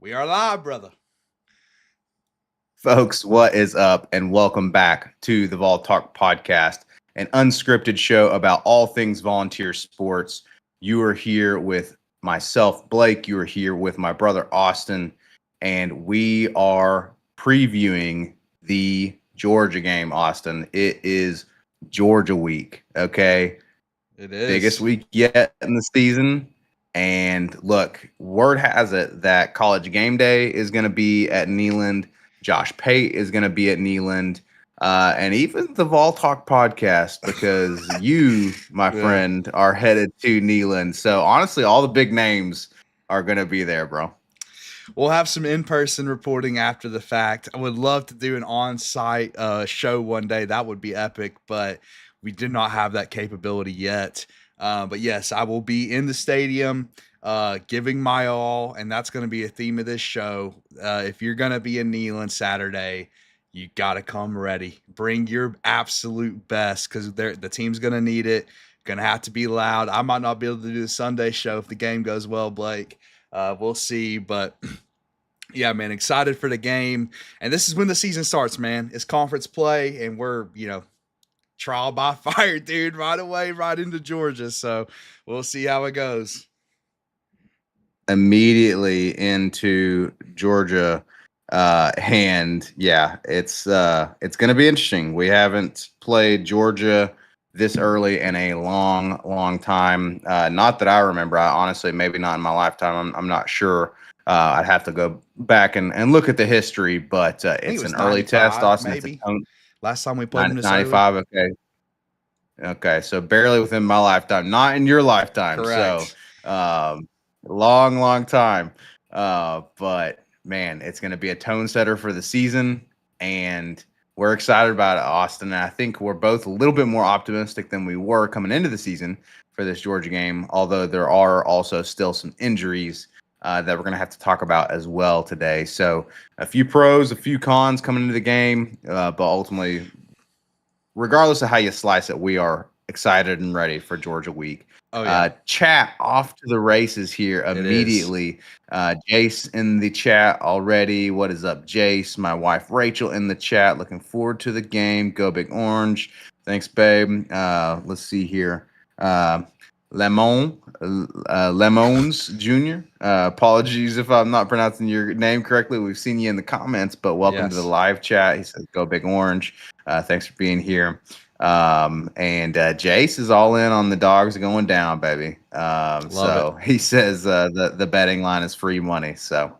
We are live, brother. Folks, what is up? And welcome back to the Vol Talk podcast, an unscripted show about all things volunteer sports. You are here with myself, Blake. You are here with my brother, Austin, and we are previewing the Georgia game, Austin. It is Georgia week, okay? It is. Biggest week yet in the season. And look, word has it that College Game Day is going to be at Neyland. Josh Pate is going to be at Neyland. And even the Vol Talk podcast, because you, my friend, are headed to Neyland. So honestly, all the big names are going to be there, bro. We'll have some in-person reporting after the fact. I would love to do an on-site show one day. That would be epic, but we did not have that capability yet. But yes, I will be in the stadium giving my all, and that's going to be a theme of this show. If you're going to be in Neyland Saturday, you got to come ready. Bring your absolute best because the team's going to need it. Going to have to be loud. I might not be able to do the Sunday show if the game goes well, Blake. We'll see, but yeah, man, excited for the game. And this is when the season starts, man. It's conference play, and we're, trial by fire, dude, right away, right into Georgia. So we'll see how it goes. Immediately into Georgia, and yeah, it's going to be interesting. We haven't played Georgia this early in a long time. Not that I remember. I honestly, maybe not in my lifetime. I'm not sure. I'd have to go back and look at the history, but it's an early test, Austin. Maybe. Last time we played in this 95. Okay. So barely within my lifetime, not in your lifetime. Correct. So long time. But man, it's going to be a tone setter for the season, and we're excited about it, Austin. And I think we're both a little bit more optimistic than we were coming into the season for this Georgia game, although there are also still some injuries that we're going to have to talk about as well today. So a few pros, a few cons coming into the game, but ultimately, regardless of how you slice it, we are excited and ready for Georgia week. Oh, yeah. Chat off to the races here immediately. Jace in the chat already. What is up, Jace? My wife Rachel in the chat. Looking forward to the game. Go Big Orange. Thanks, babe. Let's see here. Lemons Jr. Apologies if I'm not pronouncing your name correctly. We've seen you in the comments, but welcome to the live chat. He says, "Go Big Orange." Thanks for being here. And Jace is all in on the dogs going down, baby. So he says the betting line is free money. So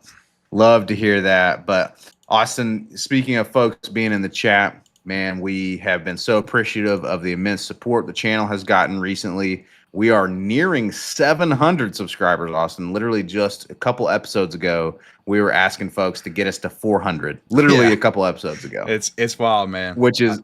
love to hear that. But Austin, speaking of folks being in the chat, man, we have been so appreciative of the immense support the channel has gotten recently. We are nearing 700 subscribers, Austin. Literally just a couple episodes ago, we were asking folks to get us to 400. Literally a couple episodes ago. It's wild, man. Which is,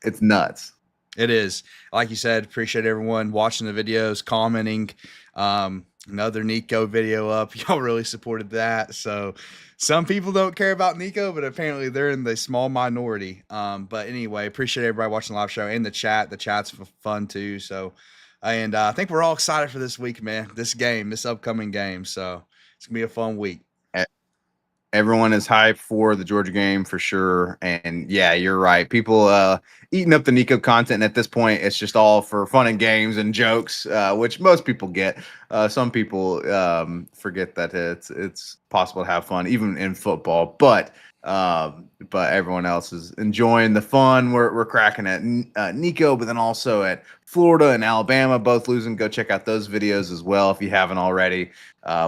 it's nuts. It is. Like you said, appreciate everyone watching the videos, commenting. Another Nico video up. Y'all really supported that. So some people don't care about Nico, but apparently they're in the small minority. But anyway, appreciate everybody watching the live show and the chat. The chat's fun too. So, and I think we're all excited for this week, man. This upcoming game. So it's gonna be a fun week. Everyone is hyped for the Georgia game for sure. And yeah, you're right. People eating up the Nico content. And at this point, it's just all for fun and games and jokes, which most people get. Some people forget that it's possible to have fun, even in football. But everyone else is enjoying the fun. We're cracking at Nico, but then also at Florida and Alabama, both losing. Go check out those videos as well if you haven't already.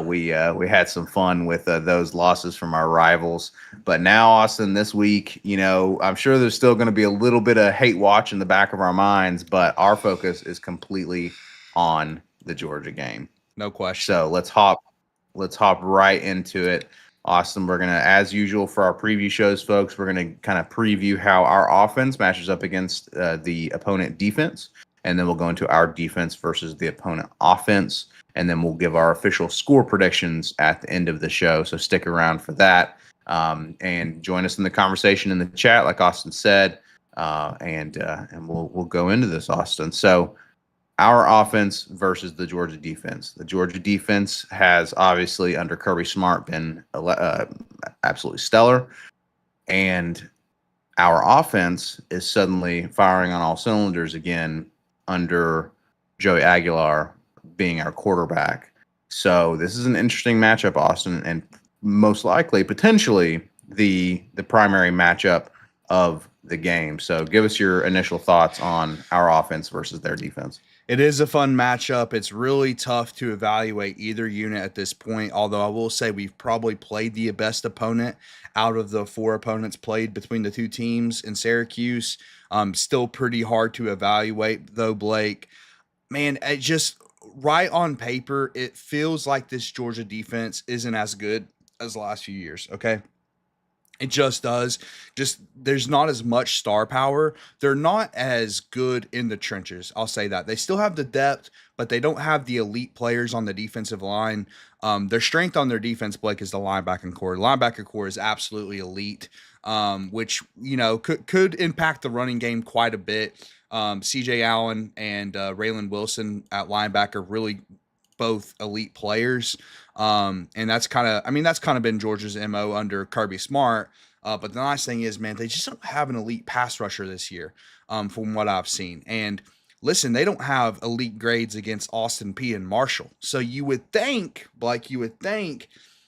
We had some fun with those losses from our rivals. But now, Austin, this week, I'm sure there's still going to be a little bit of hate watch in the back of our minds, but our focus is completely on the Georgia game. No question. So let's hop right into it. Austin, we're going to, as usual for our preview shows, folks, we're going to kind of preview how our offense matches up against the opponent defense. And then we'll go into our defense versus the opponent offense. And then we'll give our official score predictions at the end of the show. So stick around for that. And join us in the conversation in the chat, like Austin said. And we'll go into this, Austin. So our offense versus the Georgia defense. The Georgia defense has obviously under Kirby Smart been absolutely stellar, and our offense is suddenly firing on all cylinders again under Joey Aguilar being our quarterback. So this is an interesting matchup, Austin, and most likely, potentially, the primary matchup of the game. So give us your initial thoughts on our offense versus their defense. It is a fun matchup. It's really tough to evaluate either unit at this point, although I will say we've probably played the best opponent out of the four opponents played between the two teams in Syracuse. Still pretty hard to evaluate, though, Blake. Man, it just right on paper, it feels like this Georgia defense isn't as good as the last few years, okay? It just does. Just there's not as much star power. They're not as good in the trenches. I'll say that. They still have the depth, but they don't have the elite players on the defensive line. Their strength on their defense, Blake, is the linebacking core. The linebacking core is absolutely elite, which could impact the running game quite a bit. CJ Allen and Raylan Wilson at linebacker really both elite players. And that's kind of been Georgia's MO under Kirby Smart. But the nice thing is, man, they just don't have an elite pass rusher this year, from what I've seen. And listen, they don't have elite grades against Austin P and Marshall. So you would think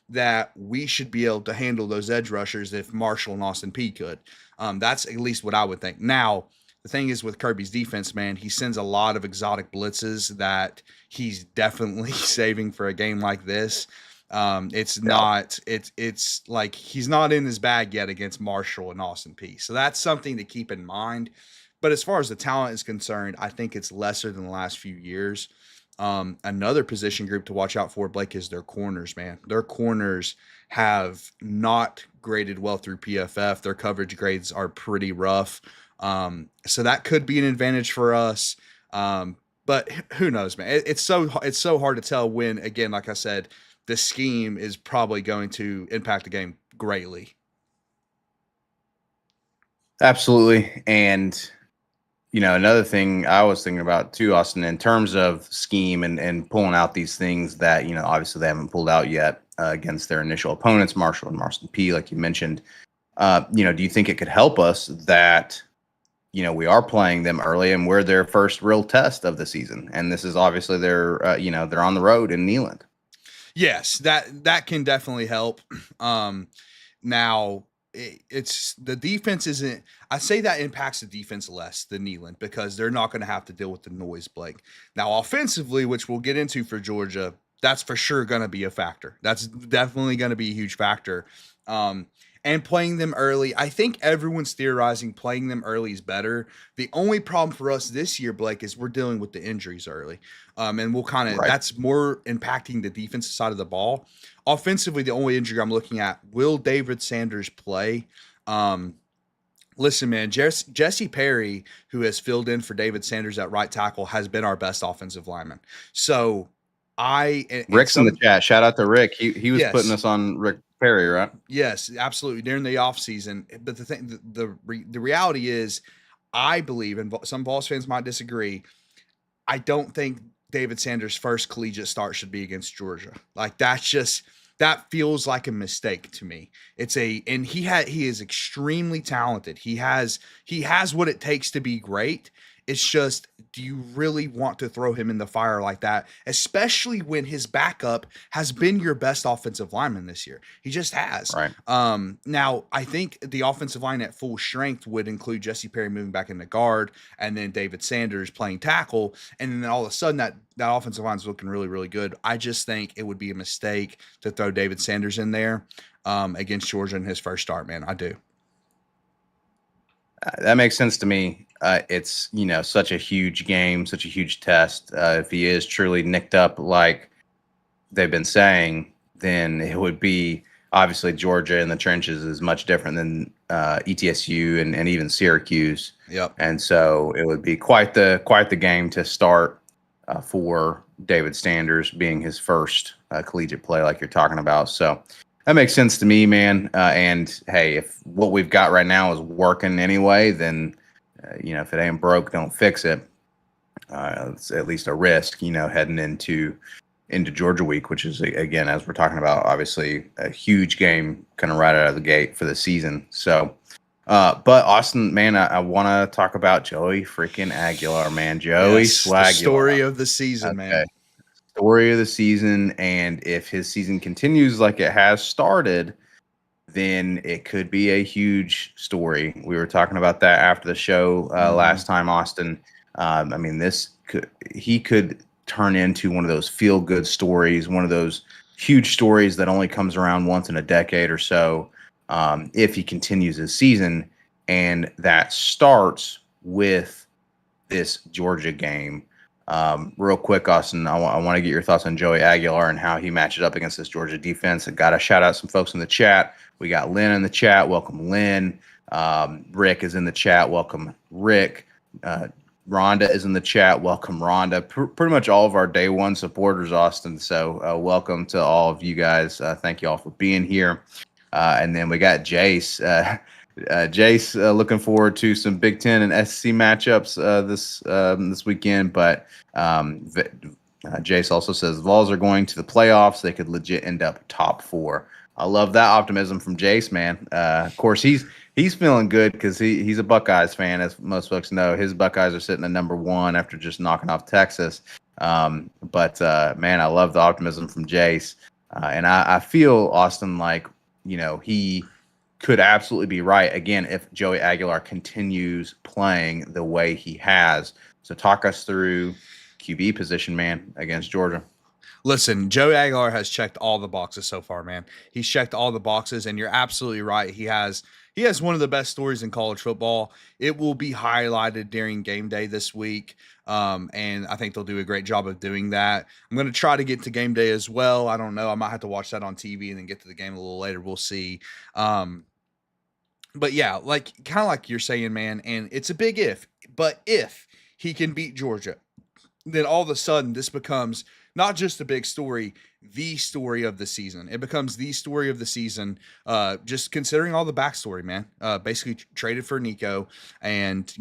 that we should be able to handle those edge rushers if Marshall and Austin P could. That's at least what I would think. Now, the thing is with Kirby's defense, man, he sends a lot of exotic blitzes that he's definitely saving for a game like this. It's like he's not in his bag yet against Marshall and Austin P. So that's something to keep in mind. But as far as the talent is concerned, I think it's lesser than the last few years. Another position group to watch out for, Blake, is their corners, man. Their corners have not graded well through PFF. Their coverage grades are pretty rough. So that could be an advantage for us. But who knows, man? It's so hard to tell when, again, like I said, the scheme is probably going to impact the game greatly. Absolutely. And, another thing I was thinking about too, Austin, in terms of scheme and pulling out these things that, obviously they haven't pulled out yet against their initial opponents, Marshall and Marston P, like you mentioned. Do you think it could help us that, we are playing them early and we're their first real test of the season? And this is obviously they're on the road in Neyland. Yes, that can definitely help. Now it's the defense isn't. I say that impacts the defense less than Neyland because they're not going to have to deal with the noise, Blake. Now offensively, which we'll get into for Georgia, that's for sure going to be a factor. That's definitely going to be a huge factor. And playing them early, I think everyone's theorizing playing them early is better. The only problem for us this year, Blake, is we're dealing with the injuries early. And we'll that's more impacting the defensive side of the ball. Offensively, the only injury I'm looking at, will David Sanders play? Listen, man, Jesse Perry, who has filled in for David Sanders at right tackle, has been our best offensive lineman. So Rick's in the chat. Shout out to Rick. He was putting us on Rick Perry, right? Yes, absolutely. During the offseason. But the thing, the reality is, I believe, and some Vols fans might disagree, I don't think David Sanders' first collegiate start should be against Georgia. Like that feels like a mistake to me. And he is extremely talented. He has what it takes to be great. It's just, do you really want to throw him in the fire like that, especially when his backup has been your best offensive lineman this year? He just has. Right. Now, I think the offensive line at full strength would include Jesse Perry moving back into guard and then David Sanders playing tackle. And then all of a sudden that offensive line is looking really, really good. I just think it would be a mistake to throw David Sanders in there against Georgia in his first start, man. I do. That makes sense to me. It's, such a huge game, such a huge test. If he is truly nicked up like they've been saying, then it would be obviously Georgia in the trenches is much different than ETSU and even Syracuse. Yep. And so it would be quite the game to start for David Sanders being his first collegiate play like you're talking about. So that makes sense to me, man. And hey, if what we've got right now is working anyway, then if it ain't broke, don't fix it. it's at least a risk, heading into Georgia week, which is, again, as we're talking about, obviously a huge game kind of right out of the gate for the season. So, but Austin, man, I want to talk about Joey freaking Aguilar, man. Joey Yes, the Swagular. story of the season, man. Okay. Story of the season. And if his season continues like it has started, then it could be a huge story. We were talking about that after the show last time, Austin. I mean, he could turn into one of those feel good stories, one of those huge stories that only comes around once in a decade or so, if he continues his season. And that starts with this Georgia game. Real quick, Austin, I want to get your thoughts on Joey Aguilar and how he matches up against this Georgia defense. I got to shout out some folks in the chat. We got Lynn in the chat. Welcome, Lynn. Rick is in the chat. Welcome, Rick. Rhonda is in the chat. Welcome, Rhonda. Pretty much all of our day one supporters, Austin. So welcome to all of you guys. Thank you all for being here. And then we got Jace. Jace, looking forward to some Big Ten and SEC matchups this weekend. But Jace also says Vols are going to the playoffs. They could legit end up top 4. I love that optimism from Jace, man. Of course, he's feeling good because he's a Buckeyes fan, as most folks know. His Buckeyes are sitting at number 1 after just knocking off Texas. But man, I love the optimism from Jace. And I feel, Austin, like, he could absolutely be right again if Joey Aguilar continues playing the way he has. So talk us through QB position, man, against Georgia. Listen, Joey Aguilar has checked all the boxes so far, man. He's checked all the boxes, and you're absolutely right. He has one of the best stories in college football. It will be highlighted during game day this week, and I think they'll do a great job of doing that. I'm going to try to get to game day as well. I don't know. I might have to watch that on TV and then get to the game a little later. We'll see. But yeah, like kind of like you're saying, man, and it's a big if. But if he can beat Georgia, then all of a sudden this becomes not just a big story, the story of the season. It becomes the story of the season, just considering all the backstory, man. Basically traded for Nico and,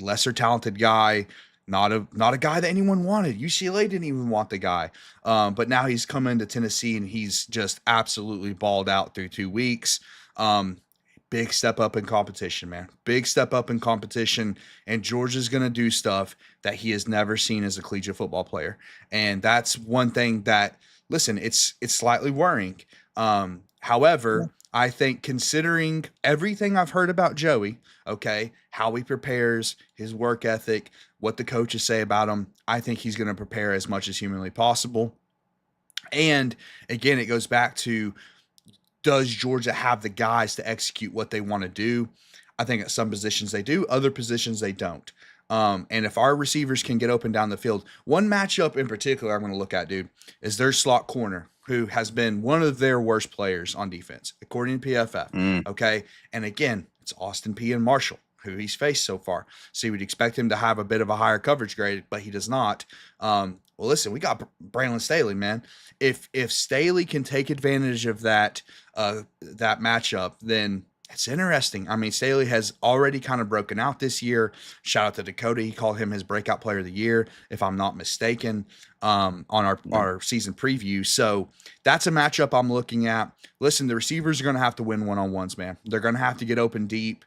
lesser talented guy, not a guy that anyone wanted. UCLA didn't even want the guy. But now he's come into Tennessee and he's just absolutely balled out through 2 weeks. Big step up in competition, man. Big step up in competition. And Georgia's going to do stuff that he has never seen as a collegiate football player. And that's one thing that, listen, it's slightly worrying. However, I think considering everything I've heard about Joey, okay, how he prepares, his work ethic, what the coaches say about him, I think he's going to prepare as much as humanly possible. And again, it goes back to, does Georgia have the guys to execute what they want to do? I think at some positions they do, other positions they don't. And if our receivers can get open down the field, one matchup in particular I'm going to look at, dude, is their slot corner, who has been one of their worst players on defense, according to PFF. Okay. And again, it's Austin P and Marshall, who he's faced so far. So you would expect him to have a bit of a higher coverage grade, but he does not. Well, listen, we got Braylon Staley, man. If Staley can take advantage of that matchup, then it's interesting. I mean, Staley has already kind of broken out this year. Shout out to Dakota. He called him his breakout player of the year, if I'm not mistaken, on our season preview. So that's a matchup I'm looking at. Listen, the receivers are going to have to win one-on-ones, man. They're going to have to get open deep.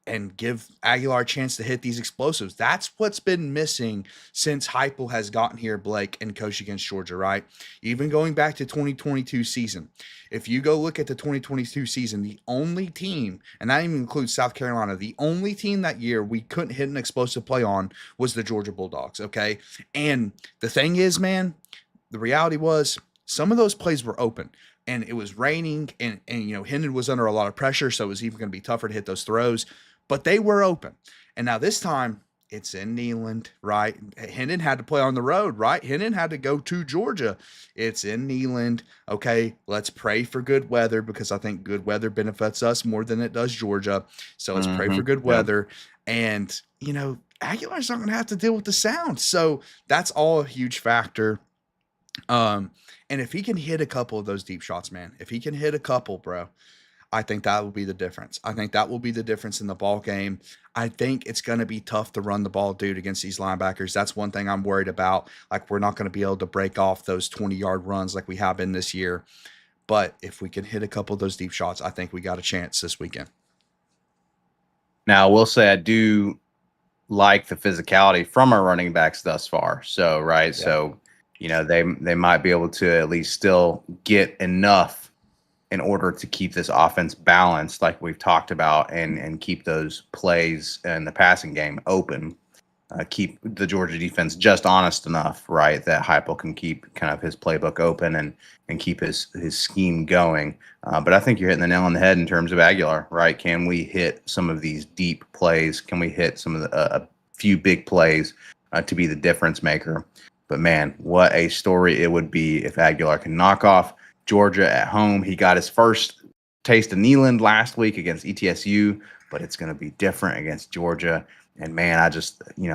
And give Aguilar a chance to hit these explosives. That's what's been missing since Heupel has gotten here, Blake, and coached against Georgia, right? Even going back to 2022 season. If you go look at the 2022 season, the only team, and that even includes South Carolina, the only team that year we couldn't hit an explosive play on was the Georgia Bulldogs, okay? And the thing is, man, the reality was some of those plays were open. And it was raining, and Hendon was under a lot of pressure, so it was even going to be tougher to hit those throws. But they were open. And now this time, it's in Neyland, right? Hendon had to play on the road, right? Hendon had to go to Georgia. It's in Neyland. Okay, let's pray for good weather, because I think good weather benefits us more than it does Georgia. So let's pray for good weather. And, Aguilar's not going to have to deal with the sound. So that's all a huge factor. And if he can hit a couple of those deep shots, man, if he can hit a couple, bro, I think that will be the difference. I think that will be the difference in the ball game. I think it's going to be tough to run the ball, dude, against these linebackers. That's one thing I'm worried about. Like, we're not going to be able to break off those 20-yard runs like we have been this year. But if we can hit a couple of those deep shots, I think we got a chance this weekend. Now, I will say I do like the physicality from our running backs thus far. So, right. Yeah. So, they might be able to at least still get enough in order to keep this offense balanced, like we've talked about, and keep those plays in the passing game open. Keep the Georgia defense just honest enough, right, that Heupel can keep kind of his playbook open and keep his scheme going. But I think you're hitting the nail on the head in terms of Aguilar, right? Can we hit some of these deep plays? Can we hit some of a few big plays to be the difference maker? But man, what a story it would be if Aguilar can knock off Georgia at home. He got his first taste of Neyland last week against ETSU, but it's going to be different against Georgia. And man,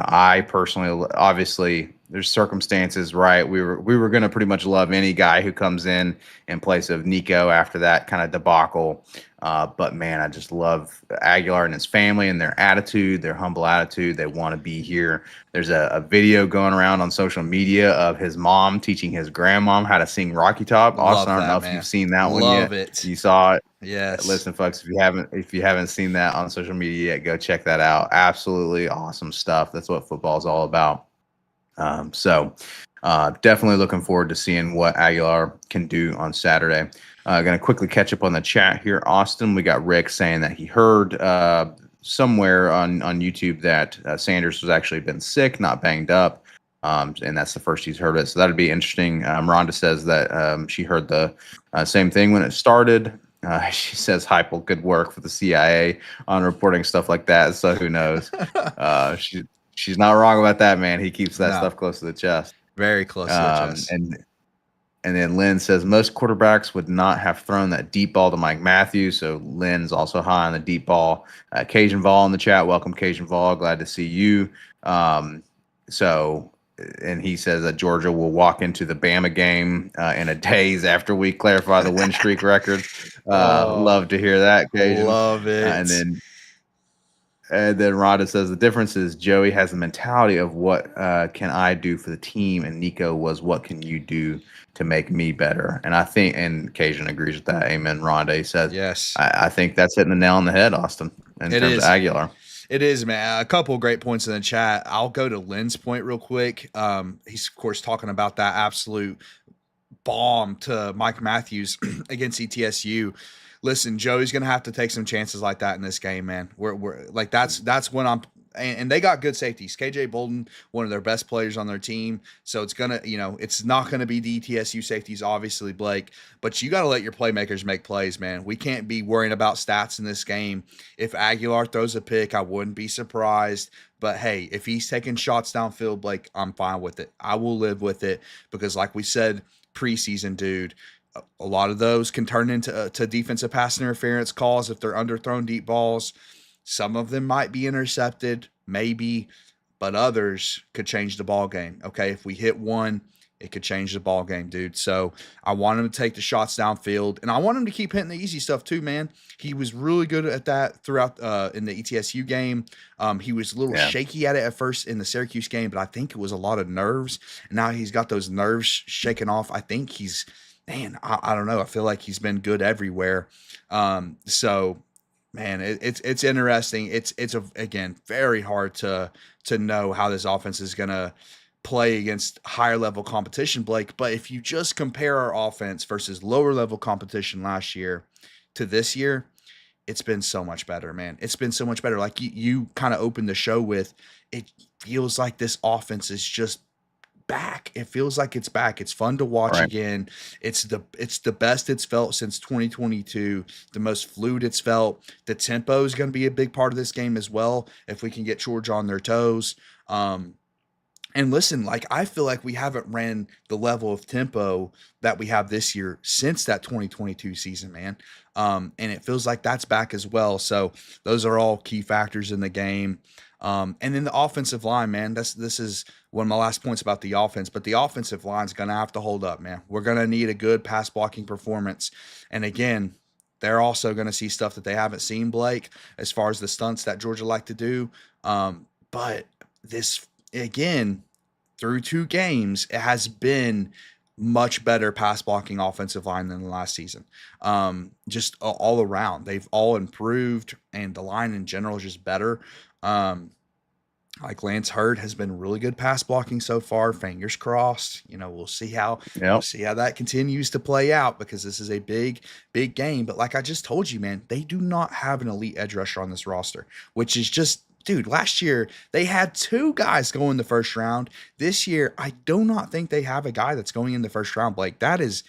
I personally, obviously, there's circumstances, right? We were going to pretty much love any guy who comes in place of Nico after that kind of debacle. But man, I just love Aguilar and his family and their attitude, their humble attitude. They want to be here. There's a video going around on social media of his mom teaching his grandmom how to sing Rocky Top. Austin, I don't know if you've seen that one yet. Love it. You saw it. Yes. Listen, folks, if you haven't seen that on social media yet, go check that out. Absolutely awesome stuff. That's what football is all about. Definitely looking forward to seeing what Aguilar can do on Saturday. Going to quickly catch up on the chat here, Austin. We got Rick saying that he heard somewhere on YouTube that Sanders was actually been sick, not banged up. And that's the first he's heard it. So that'd be interesting. Rhonda says that she heard the same thing when it started. She says, Heupel, good work for the CIA on reporting stuff like that. So who knows? She's not wrong about that, man. He keeps that stuff close to the chest. Very close to the chest. And then Lynn says most quarterbacks would not have thrown that deep ball to Mike Matthews. So Lynn's also high on the deep ball. Cajun Vol in the chat. Welcome, Cajun Vol. Glad to see you. And he says that Georgia will walk into the Bama game in a daze after we clarify the win streak record. Love to hear that, Cajun. Love it. And then Rhonda says the difference is Joey has the mentality of what can I do for the team, and Nico was what can you do to make me better. And I think, and Cajun agrees with that. Amen, Rhonda. He said, yes. I think that's hitting the nail on the head, Austin, in terms of Aguilar. It is, man. A couple of great points in the chat. I'll go to Lynn's point real quick. He's, of course, talking about that absolute bomb to Mike Matthews against ETSU. Listen, Joey's going to have to take some chances like that in this game, man. We're like, that's when I'm, and they got good safeties. KJ Bolden, one of their best players on their team. So it's going to, it's not going to be the ETSU safeties, obviously, Blake, but you got to let your playmakers make plays, man. We can't be worrying about stats in this game. If Aguilar throws a pick, I wouldn't be surprised. But hey, if he's taking shots downfield, Blake, I'm fine with it. I will live with it because, like we said, preseason, dude, a lot of those can turn into to defensive pass interference calls if they're underthrown deep balls. Some of them might be intercepted, maybe, but others could change the ball game. Okay, if we hit one, it could change the ball game, dude. So I want him to take the shots downfield, and I want him to keep hitting the easy stuff too, man. He was really good at that throughout in the ETSU game. He was a little shaky at it at first in the Syracuse game, but I think it was a lot of nerves. And now he's got those nerves shaken off. I think he's, man, I don't know. I feel like he's been good everywhere. Man, it's interesting. It's again very hard to know how this offense is gonna play against higher level competition, Blake. But if you just compare our offense versus lower level competition last year to this year, it's been so much better, man. It's been so much better. Like you kind of opened the show with, it feels like this offense is just back. It feels like it's back. It's fun to watch again. It's the best it's felt since 2022, the most fluid it's felt. The tempo is going to be a big part of this game as well if we can get Georgia on their toes. And listen, like I feel like we haven't ran the level of tempo that we have this year since that 2022 season, man. And it feels like that's back as well. So those are all key factors in the game. And then the offensive line, man, this is one of my last points about the offense, but the offensive line is going to have to hold up, man. We're going to need a good pass blocking performance. And again, they're also going to see stuff that they haven't seen, Blake, as far as the stunts that Georgia like to do. But this, again, through 2 games, it has been much better pass blocking offensive line than the last season. Just all around, they've all improved, and the line in general is just better. Um, like Lance Hurd has been really good pass blocking so far. Fingers crossed. We'll see how Yep. that continues to play out, because this is a big, big game. But like I just told you, man, they do not have an elite edge rusher on this roster, which is just, dude, last year they had 2 guys go in the first round. This year, I do not think they have a guy that's going in the first round. Blake, that is,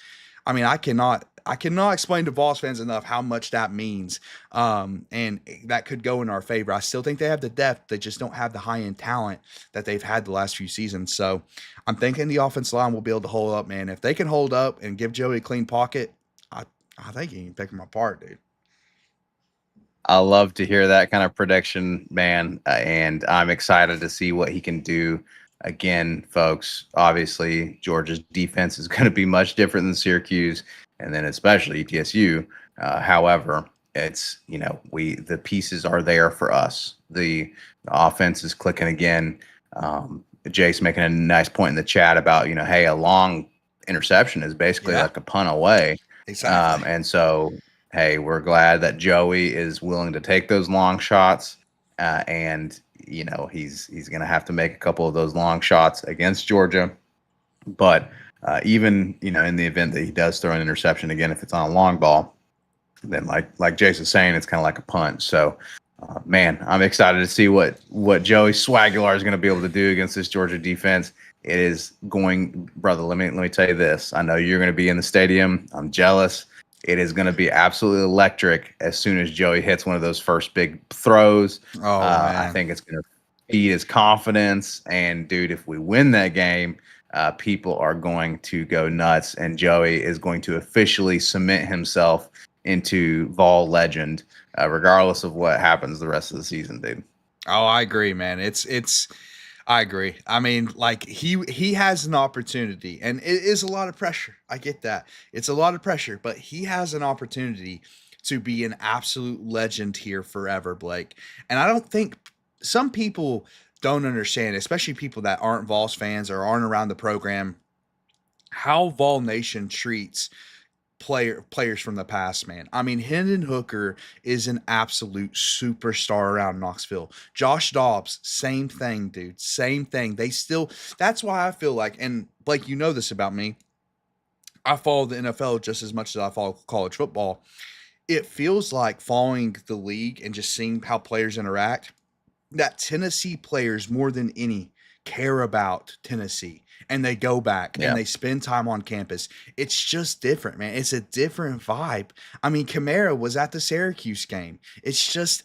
I mean, I cannot explain to Vols fans enough how much that means. And that could go in our favor. I still think they have the depth. They just don't have the high end talent that they've had the last few seasons. So I'm thinking the offensive line will be able to hold up, man. If they can hold up and give Joey a clean pocket, I think he can pick them apart, dude. I love to hear that kind of prediction, man. And I'm excited to see what he can do. Again, folks, obviously, Georgia's defense is going to be much different than Syracuse, and then especially ETSU. However, it's, the pieces are there for us. The offense is clicking again. Jace making a nice point in the chat about, hey, a long interception is basically like a punt away. Exactly. And so, hey, we're glad that Joey is willing to take those long shots, and he's going to have to make a couple of those long shots against Georgia. But even in the event that he does throw an interception again, if it's on a long ball, then like Jason's saying, it's kind of like a punt. So, man, I'm excited to see what Joey Swagular is going to be able to do against this Georgia defense. It is going, brother. Let me tell you this. I know you're going to be in the stadium. I'm jealous. It is going to be absolutely electric as soon as Joey hits one of those first big throws. Oh, man. I think it's going to feed his confidence. And, dude, if we win that game, people are going to go nuts. And Joey is going to officially cement himself into Vol legend, regardless of what happens the rest of the season, dude. Oh, I agree, man. I agree. I mean, like he has an opportunity, and it is a lot of pressure. I get that. It's a lot of pressure, but he has an opportunity to be an absolute legend here forever, Blake. And I don't think some people don't understand, especially people that aren't Vols fans or aren't around the program, how Vol Nation treats players from the past, man. I mean, Hendon Hooker is an absolute superstar around Knoxville. Josh Dobbs, same thing, dude. Same thing. That's why I feel like, and Blake, you know this about me, I follow the NFL just as much as I follow college football. It feels like following the league and just seeing how players interact, that Tennessee players more than any care about Tennessee, and they go back and they spend time on campus. It's just different, man. It's a different vibe. I mean, Kamara was at the Syracuse game. It's just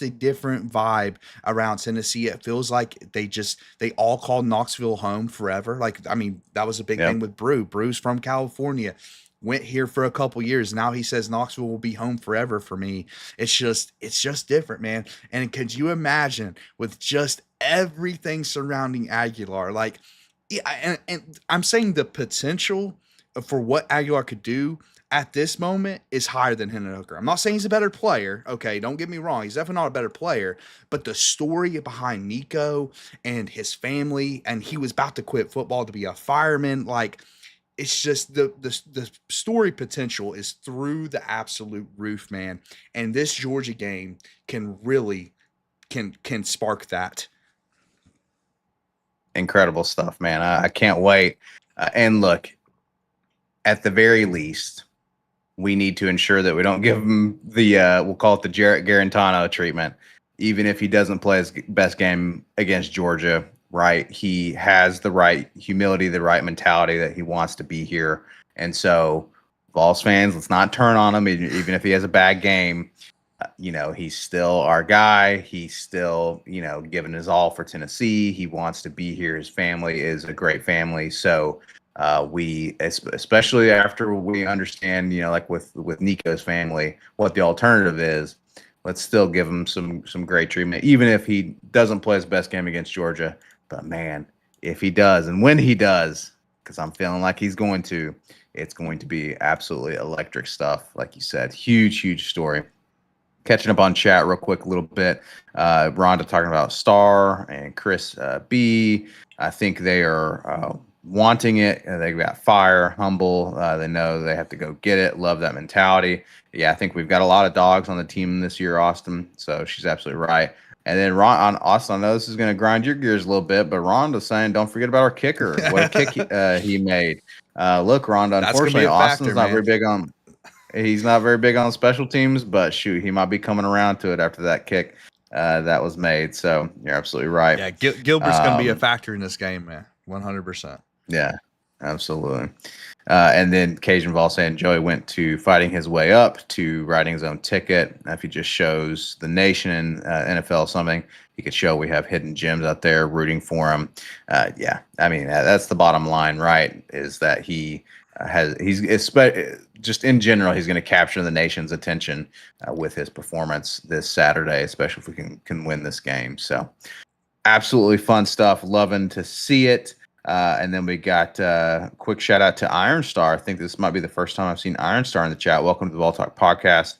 a different vibe around Tennessee. It feels like they all called Knoxville home forever. Like, I mean, that was a big thing with Brew. Brew's from California. Went here for a couple years. Now he says Knoxville will be home forever for me. It's just different, man. And could you imagine with just everything surrounding Aguilar? Like, yeah, and I'm saying the potential for what Aguilar could do at this moment is higher than Hendon Hooker. I'm not saying he's a better player. Okay, don't get me wrong. He's definitely not a better player. But the story behind Nico and his family, and he was about to quit football to be a fireman, like, it's just the story potential is through the absolute roof, man. And this Georgia game can really can spark that. Incredible stuff, man. I can't wait. And look, at the very least, we need to ensure that we don't give him the we'll call it the Jarrett Garantano treatment. Even if he doesn't play his best game against Georgia, right? He has the right humility, the right mentality that he wants to be here. And so, Vols fans, let's not turn on him, even if he has a bad game. He's still our guy. He's still, giving his all for Tennessee. He wants to be here. His family is a great family. So we, especially after we understand, like with Nico's family, what the alternative is, let's still give him some great treatment, even if he doesn't play his best game against Georgia. But man, if he does, and when he does, because I'm feeling like he's going to, it's going to be absolutely electric stuff. Like you said, huge story. Catching up on chat real quick a little bit. Rhonda talking about Star and Chris B. I think they are wanting it. They got fire, humble. They know they have to go get it. Love that mentality. Yeah, I think we've got a lot of dogs on the team this year, Austin. So she's absolutely right. And then Austin, I know this is going to grind your gears a little bit, but Rhonda's saying don't forget about our kicker. What a kick he made. Look, Rhonda, That's gonna be unfortunately, a Austin's factor, not man. very big on He's not very big on special teams, but shoot, he might be coming around to it after that kick that was made. So you're absolutely right. Yeah, Gilbert's going to be a factor in this game, man. 100%. Yeah, absolutely. And then Cajun Vol saying Joey went to fighting his way up to writing his own ticket. If he just shows the nation and NFL something, he could show we have hidden gems out there rooting for him. Yeah, I mean, that's the bottom line, right? Is that he's just in general, he's going to capture the nation's attention with his performance this Saturday, especially if we can win this game. So absolutely fun stuff. Loving to see it. And then we got quick shout out to Iron Star. I think this might be the first time I've seen Iron Star in the chat. Welcome to the Ball Talk podcast.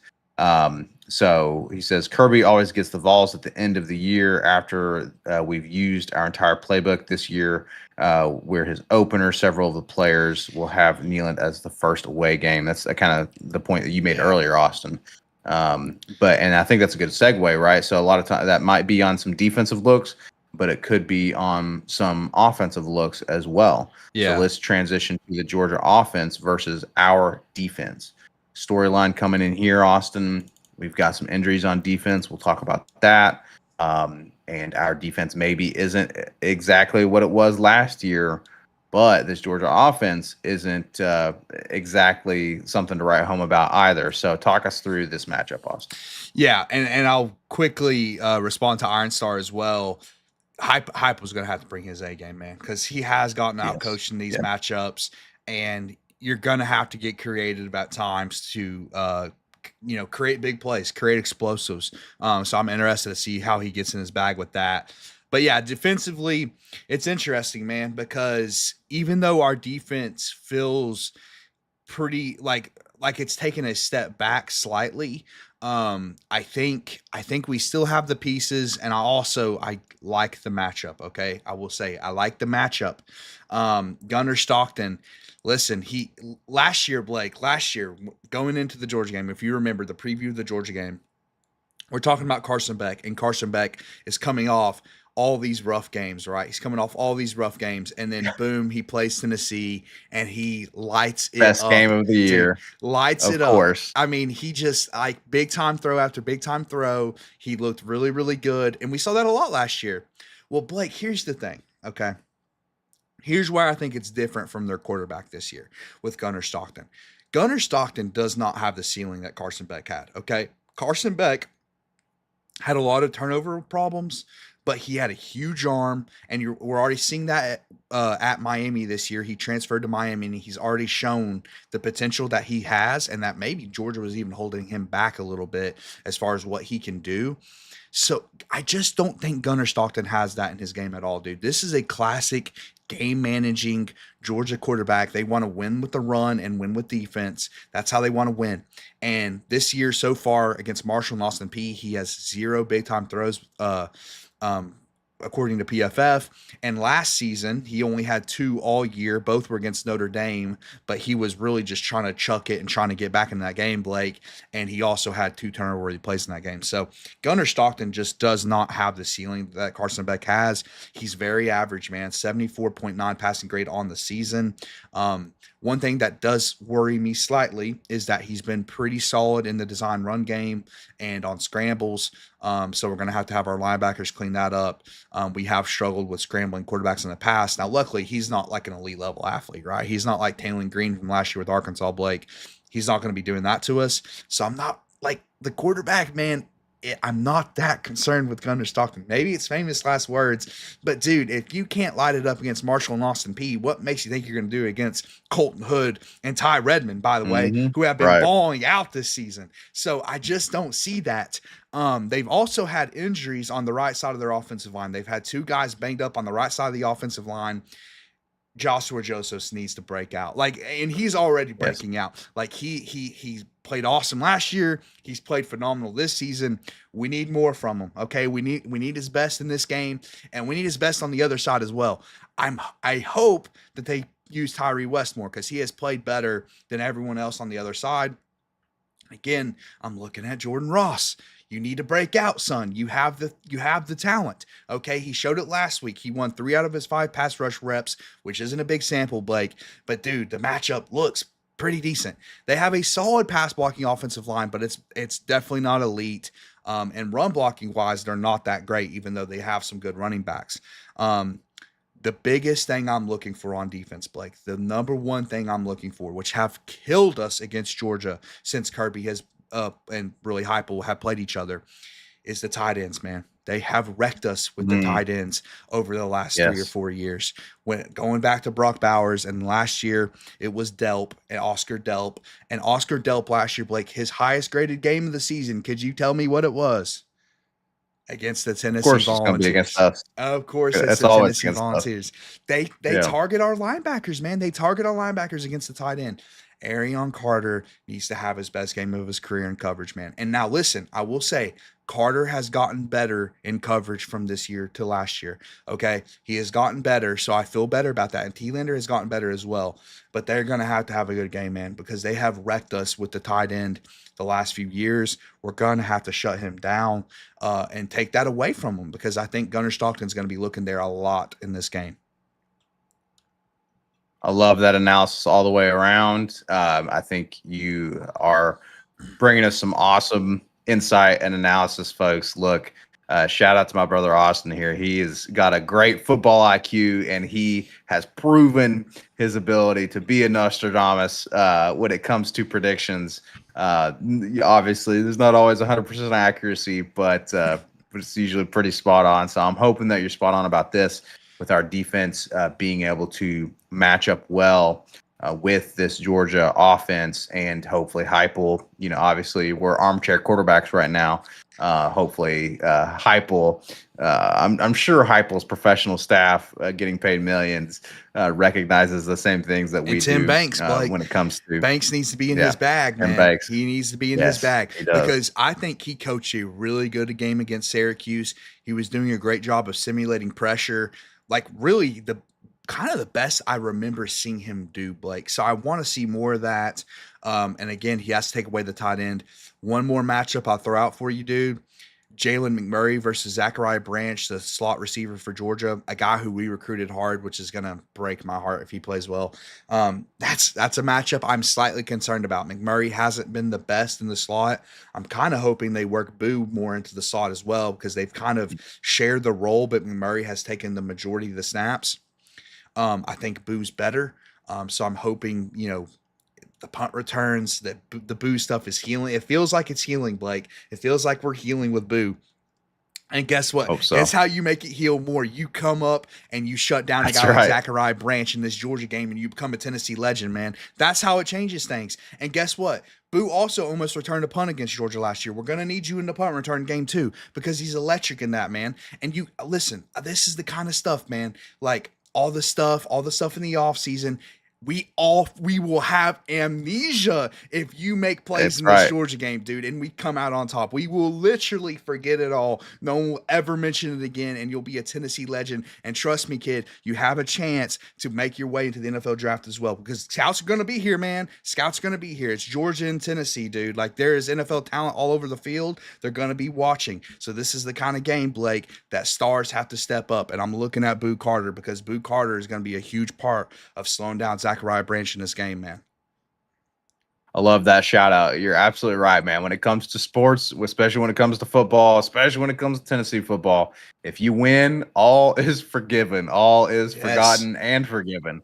So he says Kirby always gets the Vols at the end of the year after we've used our entire playbook this year. Where his opener, several of the players will have Neyland as the first away game. That's kind of the point that you made earlier, Austin. And I think that's a good segue, right? So a lot of time that might be on some defensive looks, but it could be on some offensive looks as well. Yeah. So let's transition to the Georgia offense versus our defense. Storyline coming in here, Austin. We've got some injuries on defense. We'll talk about that. And our defense maybe isn't exactly what it was last year, but this Georgia offense isn't exactly something to write home about either. So talk us through this matchup, Austin. Yeah, and I'll quickly respond to Iron Star as well. Hype was going to have to bring his A game, man, because he has gotten out coached in these matchups, and you're going to have to get creative at times to create big plays, create explosives. So I'm interested to see how he gets in his bag with that. But yeah, defensively, it's interesting, man, because even though our defense feels pretty like it's taken a step back slightly, I think we still have the pieces, and I like the matchup. Okay, I will say I like the matchup. Gunnar Stockton. Listen, last year, going into the Georgia game, if you remember the preview of the Georgia game, we're talking about Carson Beck, and Carson Beck is coming off all these rough games, right? He's coming off all these rough games, and then boom, he plays Tennessee, and he lights it up. Best game of the year. Lights it up. Of course. I mean, he just, big time throw after big time throw. He looked really, really good, and we saw that a lot last year. Well, Blake, here's the thing, okay? Here's where I think it's different from their quarterback this year with Gunnar Stockton. Gunnar Stockton does not have the ceiling that Carson Beck had, okay? Carson Beck had a lot of turnover problems, but he had a huge arm, and we're already seeing that at Miami this year. He transferred to Miami, and he's already shown the potential that he has, and that maybe Georgia was even holding him back a little bit as far as what he can do. So I just don't think Gunnar Stockton has that in his game at all, dude. This is a classic game managing Georgia quarterback. They want to win with the run and win with defense. That's how they want to win. And this year so far against Marshall and Austin Peay, he has 0 big time throws, according to PFF. And last season, he only had 2 all year. Both were against Notre Dame, but he was really just trying to chuck it and trying to get back in that game, Blake. And he also had 2 turnover-worthy plays in that game. So Gunnar Stockton just does not have the ceiling that Carson Beck has. He's very average, man. 74.9 passing grade on the season. One thing that does worry me slightly is that he's been pretty solid in the design run game and on scrambles. So we're going to have our linebackers clean that up. We have struggled with scrambling quarterbacks in the past. Now, luckily, he's not like an elite level athlete, right? He's not like Taylor Green from last year with Arkansas, Blake. He's not going to be doing that to us. So I'm not like the quarterback, man. I'm not that concerned with Gunnar Stockton. Maybe it's famous last words, but dude, if you can't light it up against Marshall and Austin Peay, what makes you think you're going to do against Colton Hood and Ty Redmond, by the way, who have been balling out this season? So I just don't see that. They've also had injuries on the right side of their offensive line. They've had 2 guys banged up on the right side of the offensive line. Joshua Josephs needs to break out. Like, and he's already Yes. breaking out. Like he played awesome last year. He's played phenomenal this season. We need more from him. Okay. We need his best in this game, and we need his best on the other side as well. I hope that they use Tyree West more because he has played better than everyone else on the other side. Again, I'm looking at Jordan Ross. You need to break out, son. You have the talent. Okay, he showed it last week. He won 3 out of his 5 pass rush reps, which isn't a big sample, Blake. But dude, the matchup looks pretty decent. They have a solid pass blocking offensive line, but it's definitely not elite. And run blocking wise, they're not that great, even though they have some good running backs. The biggest thing I'm looking for on defense, Blake, the number one thing I'm looking for, which have killed us against Georgia since Kirby has and really Heupel have played each other, is the tight ends, man. They have wrecked us with the tight ends over the last 3 or 4 years. When going back to Brock Bowers, and last year it was Delp and Oscar Delp. And Oscar Delp last year, Blake, his highest graded game of the season. Could you tell me what it was? Against the Of Tennessee course, it's going to be against Volunteers. us. Of course, it's It's the always Tennessee against us. Volunteers. They Yeah. target our linebackers, man. They target our linebackers against the tight end. Arion Carter needs to have his best game of his career in coverage, man. And now listen, I will say Carter has gotten better in coverage from this year to last year. Okay. He has gotten better. So I feel better about that. And T-Lander has gotten better as well. But they're going to have a good game, man, because they have wrecked us with the tight end the last few years. We're going to have to shut him down and take that away from him, because I think Gunnar Stockton's going to be looking there a lot in this game. I love that analysis all the way around. I think you are bringing us some awesome insight and analysis, folks. Look, shout out to my brother Austin here. He has got a great football IQ, and he has proven his ability to be a Nostradamus when it comes to predictions. Obviously, there's not always 100% accuracy, but it's usually pretty spot on. So I'm hoping that you're spot on about this, with our defense being able to match up well with this Georgia offense, and hopefully Heupel, obviously we're armchair quarterbacks right now. Hopefully Heupel, I'm sure Heupel's professional staff getting paid millions recognizes the same things that we Tim do Banks, Blake. when it comes to Banks needs to be in his bag, man. Banks. He needs to be in his bag, he does. because I think he coached a really good game against Syracuse. He was doing a great job of simulating pressure. Like really the best I remember seeing him do, Blake. So I want to see more of that. And again, he has to take away the tight end. One more matchup I'll throw out for you, dude. Jalen McMurray versus Zachariah Branch, the slot receiver for Georgia, a guy who we recruited hard, which is going to break my heart if he plays well. That's a matchup I'm slightly concerned about. McMurray hasn't been the best in the slot. I'm kind of hoping they work Boo more into the slot as well, because they've kind of shared the role, but McMurray has taken the majority of the snaps. I think Boo's better. So I'm hoping, the punt returns, that the Boo stuff is healing. It feels like it's healing, Blake. It feels like we're healing with Boo. And guess what? Hope so. That's how you make it heal more. You come up and you shut down a guy like Zachariah Branch in this Georgia game, and you become a Tennessee legend, man. That's how it changes things. And guess what? Boo also almost returned a punt against Georgia last year. We're going to need you in the punt return game too, because he's electric in that, man. And you listen, this is the kind of stuff, man, like all the stuff in the offseason. We will have amnesia if you make plays in this Georgia game, dude, and we come out on top. We will literally forget it all. No one will ever mention it again, and you'll be a Tennessee legend. And trust me, kid, you have a chance to make your way into the NFL draft as well, because scouts are going to be here, man. Scouts are going to be here. It's Georgia and Tennessee, dude. Like, there is NFL talent all over the field. They're going to be watching. So this is the kind of game, Blake, that stars have to step up. And I'm looking at Boo Carter, because Boo Carter is going to be a huge part of slowing down Zachariah Branch in this game, man. I love that shout out. You're absolutely right, man. When it comes to sports, especially when it comes to football, especially when it comes to Tennessee football, if you win, all is forgiven. All is forgotten and forgiven.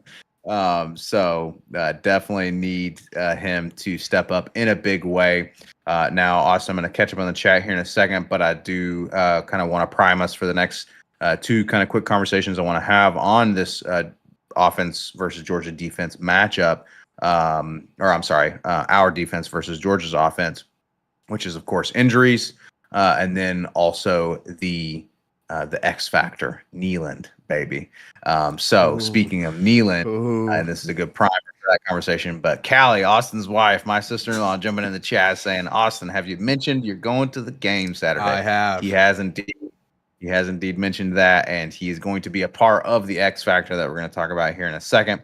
So definitely need him to step up in a big way. Now, Austin, I'm going to catch up on the chat here in a second, but I do kind of want to prime us for the next two kind of quick conversations I want to have on this offense versus Georgia defense matchup. Our defense versus Georgia's offense, which is, of course, injuries, and then also the the X Factor, Nealand, baby. So Ooh, speaking of Nealand, ooh, and this is a good primer for that conversation, but Callie, Austin's wife, my sister-in-law, jumping in the chat saying, Austin, have you mentioned you're going to the game I Saturday? He have. has indeed. He has indeed mentioned that, and he is going to be a part of the X Factor that we're going to talk about here in a second.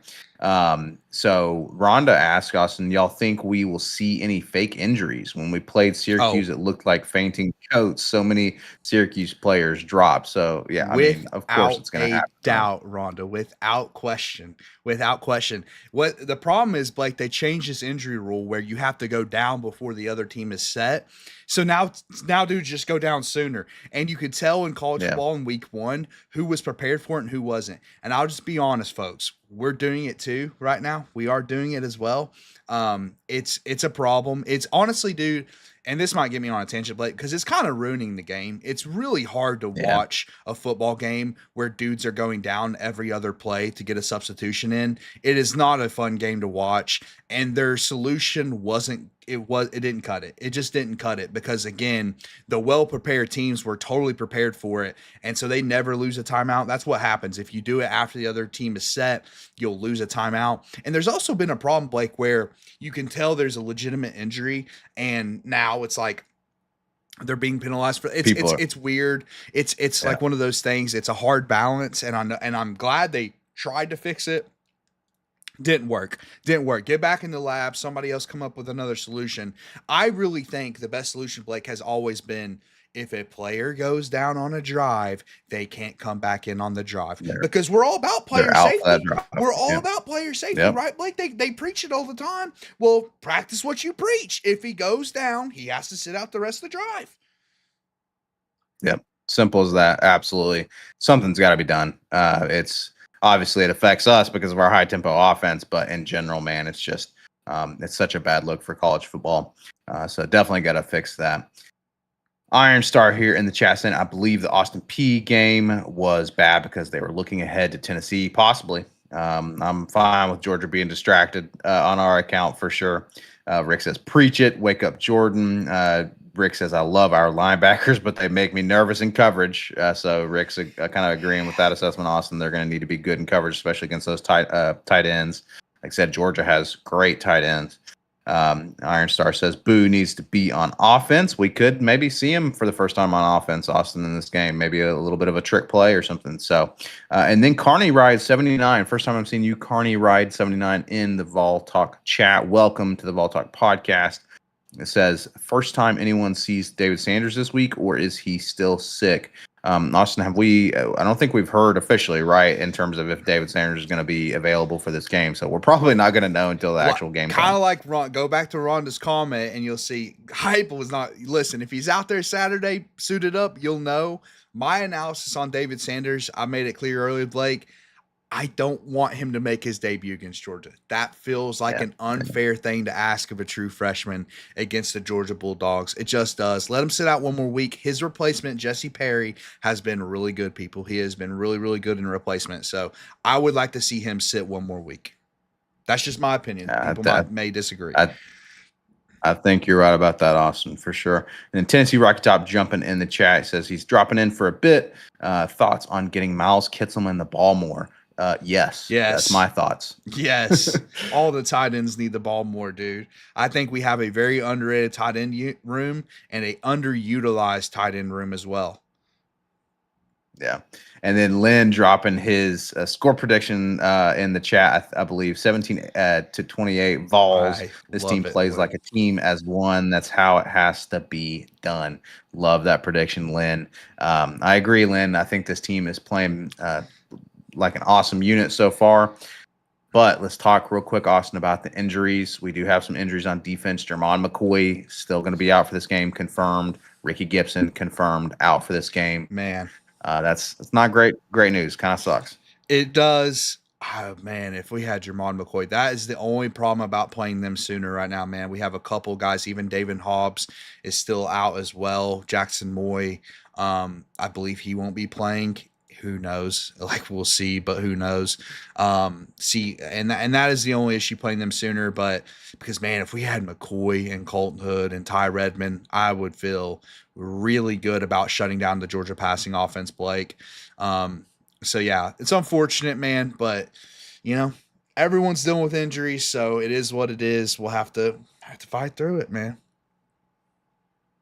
So Rhonda asked us, and y'all think we will see any fake injuries? When we played Oh, Syracuse, it looked like fainting coats. So many Syracuse players dropped. So yeah, I mean, of course without it's going to a happen, right? doubt, Rhonda, without question, without question. What the problem is, Blake, they changed this injury rule where you have to go down before the other team is set. So now dudes just go down sooner. And you could tell in college Yeah, football in week one who was prepared for it and who wasn't. And I'll just be honest, folks, we're doing it too right now. We are doing it as well. It's a problem. It's honestly, dude, and this might get me on a tangent, Blake, because it's kind of ruining the game. It's really hard to yeah, watch a football game where dudes are going down every other play to get a substitution in. It is not a fun game to watch, and their solution wasn't. It didn't cut it. It just didn't cut it because again, the well prepared teams were totally prepared for it, and so they never lose a timeout. That's what happens if you do it after the other team is set. You'll lose a timeout. And there's also been a problem, Blake, where you can tell there's a legitimate injury and now it's like they're being penalized for it's people it's are. it's weird. It's Yeah, like one of those things. It's a hard balance, and I'm glad they tried to fix it. Didn't work. Didn't work. Get back in the lab. Somebody else come up with another solution. I really think the best solution, Blake, has always been if a player goes down on a drive, they can't come back in on the drive they're because we're all about they're player out for that safety. drop. We're all Yep, about player safety, yep, right, Blake? They preach it all the time. Well, practice what you preach. If he goes down, he has to sit out the rest of the drive. yep. Simple as that. Absolutely, something's got to be done. It's obviously it affects us because of our high tempo offense, but in general, man, it's just it's such a bad look for college football. So definitely got to fix that. Iron Star here in the chat saying, I believe the Austin P game was bad because they were looking ahead to Tennessee, possibly. I'm fine with Georgia being distracted on our account for sure. Rick says, preach it, wake up Jordan. Rick says, I love our linebackers, but they make me nervous in coverage. So Rick's kind of agreeing with that assessment, Austin. They're going to need to be good in coverage, especially against those tight ends. Like I said, Georgia has great tight ends. Iron Star says Boo needs to be on offense. We could maybe see him for the first time on offense, Austin, in this game. Maybe a little bit of a trick play or something. So, and then Carney Ride 79. First time I've seen you, Carney Ride 79, in the Vol Talk chat. Welcome to the Vol Talk podcast. It says, first time anyone sees David Sanders this week, or is he still sick? Austin, have we? I don't think we've heard officially, right, in terms of if David Sanders is going to be available for this game. So we're probably not going to know until the actual game Kind comes. of like Ron. Go back to Rhonda's comment, and you'll see Hype was not. Listen, if he's out there Saturday suited up, you'll know. My analysis on David Sanders, I made it clear earlier, Blake. I don't want him to make his debut against Georgia. That feels like Yeah. an unfair thing to ask of a true freshman against the Georgia Bulldogs. It just does. Let him sit out one more week. His replacement, Jesse Perry, has been really good, people. He has been really, really good in replacement. So I would like to see him sit one more week. That's just my opinion. I, People I, may disagree. I, I think you're right about that, Austin, for sure. And then Tennessee Rocky Top jumping in the chat says he's dropping in for a bit. Thoughts on getting Miles Kitselman the ball more? Yes, that's Yes. my thoughts. Yes. All the tight ends need the ball more, dude. I think we have a very underrated tight end room and a underutilized tight end room as well. Yeah. And then Lynn dropping his score prediction in the chat, I believe 17 to 28 Vols. I This team love it, plays like Lynn. a team as one. That's how it has to be done. Love that prediction, Lynn. I agree, Lynn. I think this team is playing like an awesome unit so far. But let's talk real quick, Austin, about the injuries. We do have some injuries on defense. Jermon McCoy still going to be out for this game, confirmed. Ricky Gibson confirmed out for this game. Man, That's not great. Great news. Kind of sucks. it does. Oh, man, if we had Jermon McCoy, that is the only problem about playing them sooner right now, man. We have a couple guys, even David Hobbs is still out as well. Jackson Moy, I believe he won't be playing. who knows? Like we'll see, but who knows? See, and that is the only issue playing them sooner. But because man, if we had McCoy and Colton Hood and Ty Redmond, I would feel really good about shutting down the Georgia passing offense, Blake. So yeah, it's unfortunate, man, but you know, everyone's dealing with injuries, so it is what it is. We'll have to fight through it, man.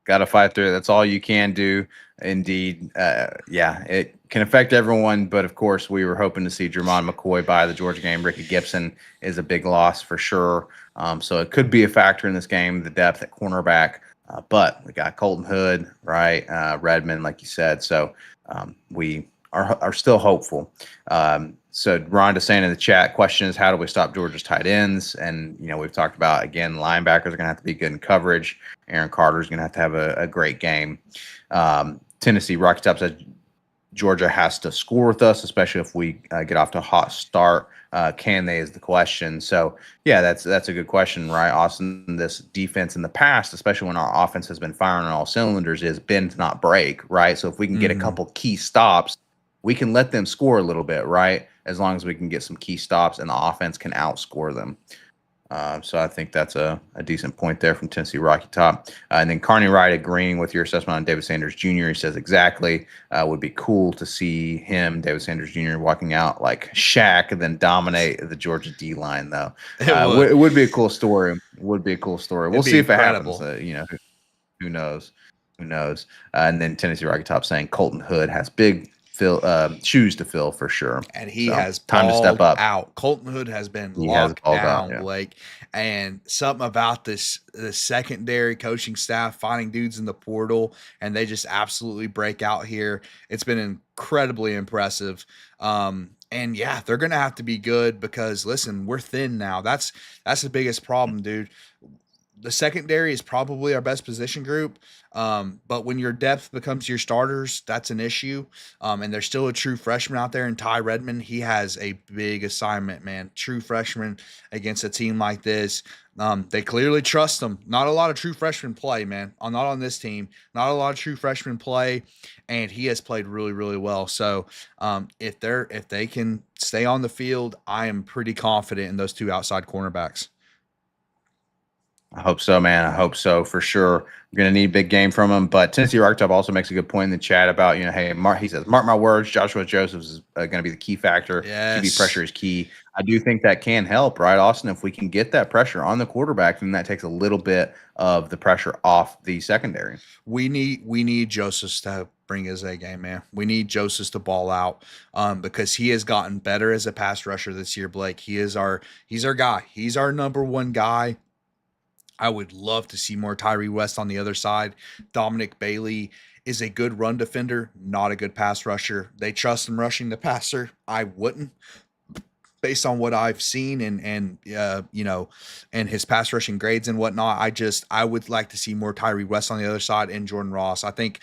Got to fight through it. That's all you can do. Indeed. Yeah, it can affect everyone, but of course, we were hoping to see Jermon McCoy by the Georgia game. Ricky Gibson is a big loss for sure. So it could be a factor in this game, the depth at cornerback. But we got Colton Hood, right? Redmond, like you said. So we are still hopeful. So Rhonda saying in the chat, question is, how do we stop Georgia's tight ends? And, we've talked about, again, linebackers are going to have to be good in coverage. Aaron Carter is going to have a great game. Tennessee Rocky Top says Georgia has to score with us, especially if we get off to a hot start. Can they is the question. So, yeah, that's a good question, right, Austin? This defense in the past, especially when our offense has been firing on all cylinders, is bend not break, right? So if we can get a couple key stops, we can let them score a little bit, right? As long as we can get some key stops and the offense can outscore them. So I think that's a decent point there from Tennessee Rocky Top. And then Carney Wright agreeing with your assessment on David Sanders Jr. He says exactly. Would be cool to see him, David Sanders Jr., walking out like Shaq and then dominate the Georgia D line, though. It would be a cool story. We'll see if incredible. it happens. Who knows? Who knows? And then Tennessee Rocky Top saying Colton Hood has big shoes to fill for sure. And he has time to step up. Out. Colton Hood has been He has locked balled down, out, yeah. Blake. And something about the secondary coaching staff finding dudes in the portal, and they just absolutely break out here. It's been incredibly impressive. And yeah, they're gonna have to be good because listen, we're thin now. That's the biggest problem, dude. The secondary is probably our best position group. But when your depth becomes your starters, that's an issue. And there's still a true freshman out there in Ty Redmond. He has a big assignment, man. True freshman against a team like this. They clearly trust him. Not a lot of true freshmen play, man. Not on this team. Not a lot of true freshmen play, and he has played really, really well. So if they can stay on the field, I am pretty confident in those two outside cornerbacks. I hope so, man. I hope so for sure. We're going to need a big game from him. But Tennessee Rocktop also makes a good point in the chat about, hey, he says, mark my words, Joshua Josephs is going to be the key factor. Yes. QB pressure is key. I do think that can help, right, Austin? If we can get that pressure on the quarterback, then that takes a little bit of the pressure off the secondary. We need Josephs to bring his A game, man. We need Josephs to ball out because he has gotten better as a pass rusher this year, Blake. He's our guy. He's our number one guy. I would love to see more Tyree West on the other side. Dominic Bailey is a good run defender, not a good pass rusher. They trust him rushing the passer. I wouldn't, based on what I've seen and his pass rushing grades and whatnot. I would like to see more Tyree West on the other side and Jordan Ross. I think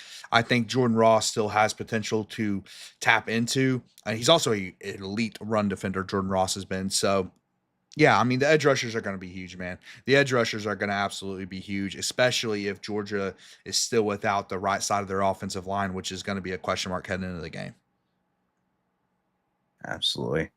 Jordan Ross still has potential to tap into, and he's also an elite run defender. Jordan Ross has been so. Yeah, I mean, the edge rushers are going to be huge, man. The edge rushers are going to absolutely be huge, especially if Georgia is still without the right side of their offensive line, which is going to be a question mark heading into the game. Absolutely.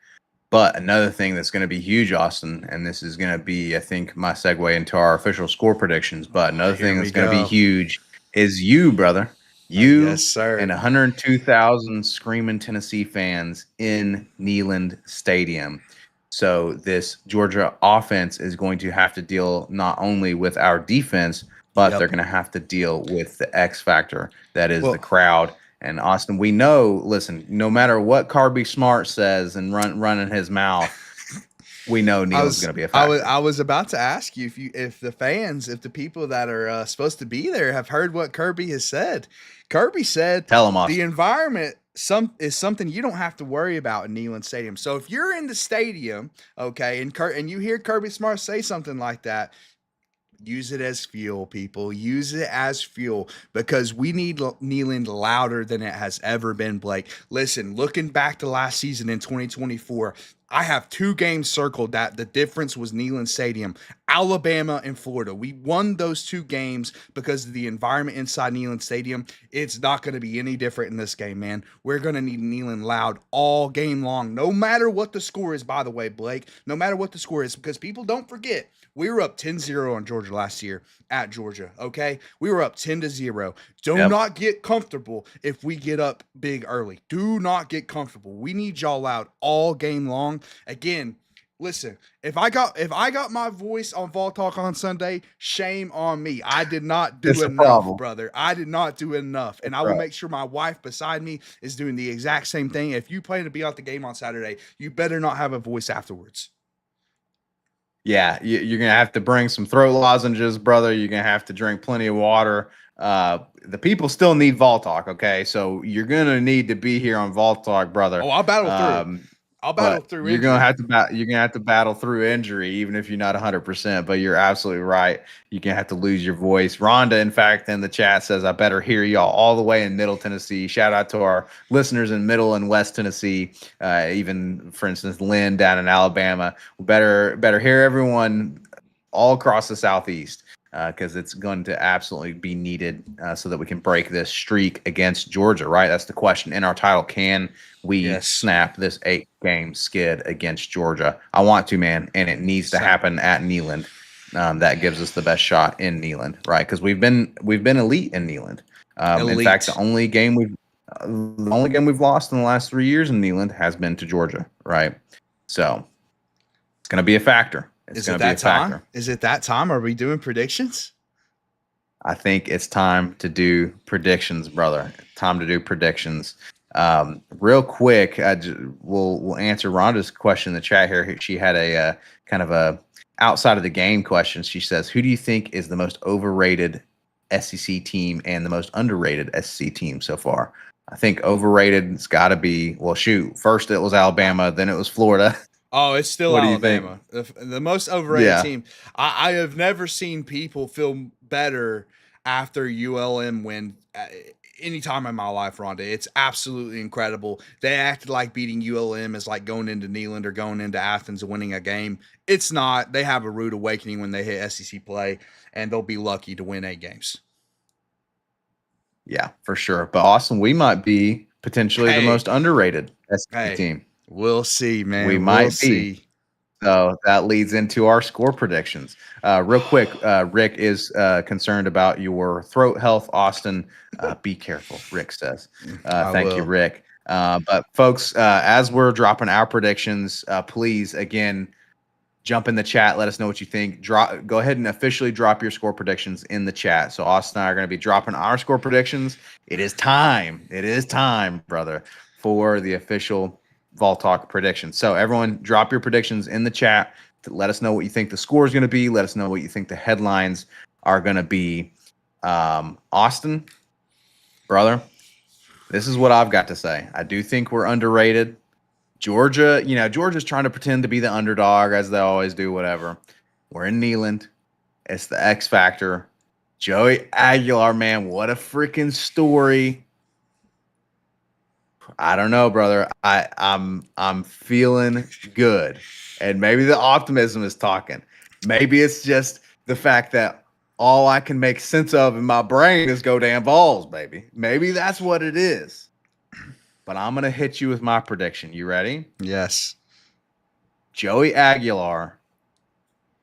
But another thing that's going to be huge, Austin, and this is going to be, I think, my segue into our official score predictions. But another thing that's going to be huge is you, brother. You yes, sir. And 102,000 screaming Tennessee fans in Neyland Stadium. So this Georgia offense is going to have to deal not only with our defense, but they're going to have to deal with the X factor that is the crowd. And Austin, we know, listen, no matter what Kirby Smart says and running his mouth, we know Neal's going to be a factor. I was about to ask you if the people that are supposed to be there have heard what Kirby has said. Kirby said, "Tell him, Austin. The environment is something you don't have to worry about in Neyland Stadium. So if you're in the stadium, okay, and you hear Kirby Smart say something like that, use it as fuel, people. Use it as fuel because we need Neyland louder than it has ever been, Blake. Listen, looking back to last season in 2024, I have 2 games circled that the difference was Neyland Stadium, Alabama and Florida. We won those 2 games because of the environment inside Neyland Stadium. It's not going to be any different in this game, man. We're going to need Neyland loud all game long, no matter what the score is, by the way, Blake. No matter what the score is, because people don't forget, we were up 10-0 on Georgia last year at Georgia, okay? We were up 10-0. Do Yep. not get comfortable if we get up big early. Do not get comfortable. We need y'all out all game long. Again, listen, if I got my voice on Vol Talk on Sunday, shame on me. I did not do It's a enough, problem. brother. I did not do enough. And That's I will right. make sure my wife beside me is doing the exact same thing. If you plan to be at the game on Saturday, you better not have a voice afterwards. Yeah, you're gonna have to bring some throat lozenges, brother. You're gonna have to drink plenty of water. The people still need Vol Talk, okay? So you're gonna need to be here on Vol Talk, brother. Oh, I'll battle through. I'll battle But through you're gonna injury. have to you're gonna have to battle through injury, even if you're not 100%. But you're absolutely right. You're gonna have to lose your voice. Rhonda, in fact, in the chat says, "I better hear y'all all the way in Middle Tennessee." Shout out to our listeners in Middle and West Tennessee. Even, for instance, Lynn down in Alabama. Better hear everyone all across the Southeast, because it's going to absolutely be needed, so that we can break this streak against Georgia, right? That's the question in our title. Can we snap this 8-game skid against Georgia? I want to, man, and it needs to happen at Neyland. That gives us the best shot in Neyland, right? Because we've been elite in Neyland. In fact, the only game we've lost in the last 3 years in Neyland has been to Georgia, right? So it's going to be a factor. It's going to be a factor. Is it that time? Are we doing predictions? I think it's time to do predictions, brother. Time to do predictions. Real quick, we'll answer Rhonda's question in the chat here. She had a kind of a outside of the game question. She says, "Who do you think is the most overrated SEC team and the most underrated SEC team so far?" I think overrated, it's got to be, well, shoot. First it was Alabama, then it was Florida. Oh, it's still What Alabama. The most overrated team. I have never seen people feel better after ULM win any time in my life, Rhonda. It's absolutely incredible. They acted like beating ULM is like going into Neyland or going into Athens and winning a game. It's not. They have a rude awakening when they hit SEC play, and they'll be lucky to win 8 games. Yeah, for sure. But Austin, we might be potentially the most underrated SEC team. We'll see, man. We might be. So that leads into our score predictions. Real quick, Rick is concerned about your throat health. Austin, be careful, Rick says. Thank you, Rick. But folks, as we're dropping our predictions, please, again, jump in the chat. Let us know what you think. Go ahead and officially drop your score predictions in the chat. So Austin and I are going to be dropping our score predictions. It is time. It is time, brother, for the official Vol Talk predictions. So everyone, drop your predictions in the chat to let us know what you think the score is going to be. Let us know what you think the headlines are going to be. Austin, brother, this is what I've got to say. I do think we're underrated. Georgia, Georgia's trying to pretend to be the underdog, as they always do, whatever. We're in Neyland. It's the X Factor. Joey Aguilar, man, what a freaking story. I don't know, brother. I'm feeling good. And maybe the optimism is talking. Maybe it's just the fact that all I can make sense of in my brain is go damn Vols, baby. Maybe that's what it is. But I'm going to hit you with my prediction. You ready? Yes. Joey Aguilar,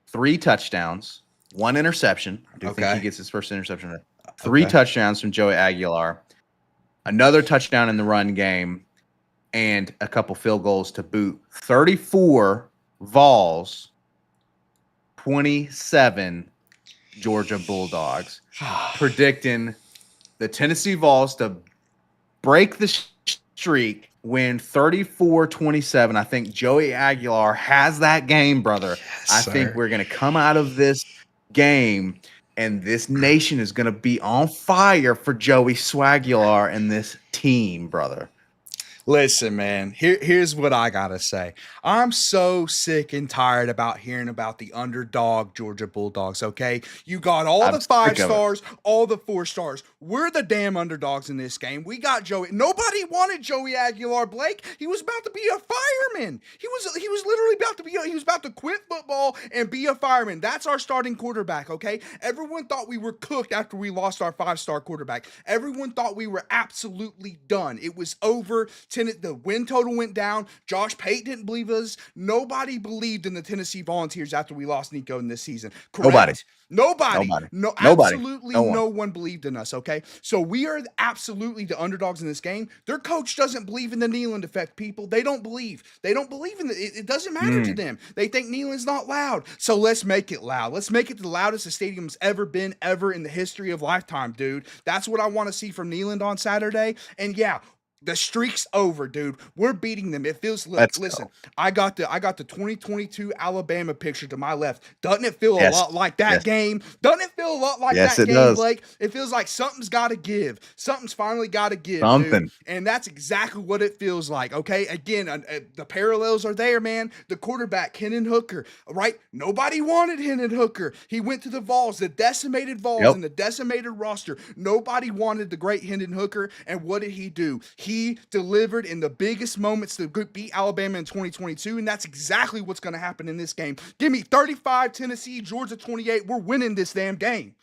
3 touchdowns, 1 interception. I do think he gets his first interception. 3 touchdowns from Joey Aguilar. Another touchdown in the run game, and a couple field goals to boot. 34 Vols, 27 Georgia Bulldogs. Predicting the Tennessee Vols to break the streak, win 34-27. I think Joey Aguilar has that game, brother. Yes, I think we're going to come out of this game, and this nation is going to be on fire for Joey Swagular and this team, brother. Listen, man, here's what I gotta say. I'm so sick and tired about hearing about the underdog Georgia Bulldogs, okay? You got all I'm the five sick of it. stars, all the 4 stars. We're the damn underdogs in this game. We got Joey. Nobody wanted Joey Aguilar, Blake. He was about to be a fireman. He was literally about to he was about to quit football and be a fireman. That's our starting quarterback, okay? Everyone thought we were cooked after we lost our 5-star quarterback. Everyone thought we were absolutely done. It was over. The win total went down. Josh Pate didn't believe us. Nobody believed in the Tennessee Volunteers after we lost Nico in this season. Nobody. Correct? Nobody. Nobody. No, Nobody. absolutely No one. no one believed in us, okay? So we are absolutely the underdogs in this game. Their coach doesn't believe in the Neyland effect, people. They don't believe. They don't believe in it. It doesn't matter to them. They think Neyland's not loud. So let's make it loud. Let's make it the loudest the stadium's ever been, ever in the history of lifetime, dude. That's what I want to see from Neyland on Saturday. And yeah, the streak's over, dude. We're beating them. It feels. Let's Listen, go. I got the 2022 Alabama picture to my left. Doesn't it feel a Yes. lot like that Yes. game? Doesn't it feel a lot like Yes, that it game, does. Blake? It feels like something's got to give. Something's finally got to give, dude. Something. And that's exactly what it feels like. Okay, again, the parallels are there, man. The quarterback, Hendon Hooker, right? Nobody wanted Hendon Hooker. He went to the Vols, the decimated Vols, Yep. and the decimated roster. Nobody wanted the great Hendon Hooker, and what did he do? He delivered in the biggest moments to beat Alabama in 2022, and that's exactly what's going to happen in this game. Give me 35 Tennessee, Georgia 28. We're winning this damn game.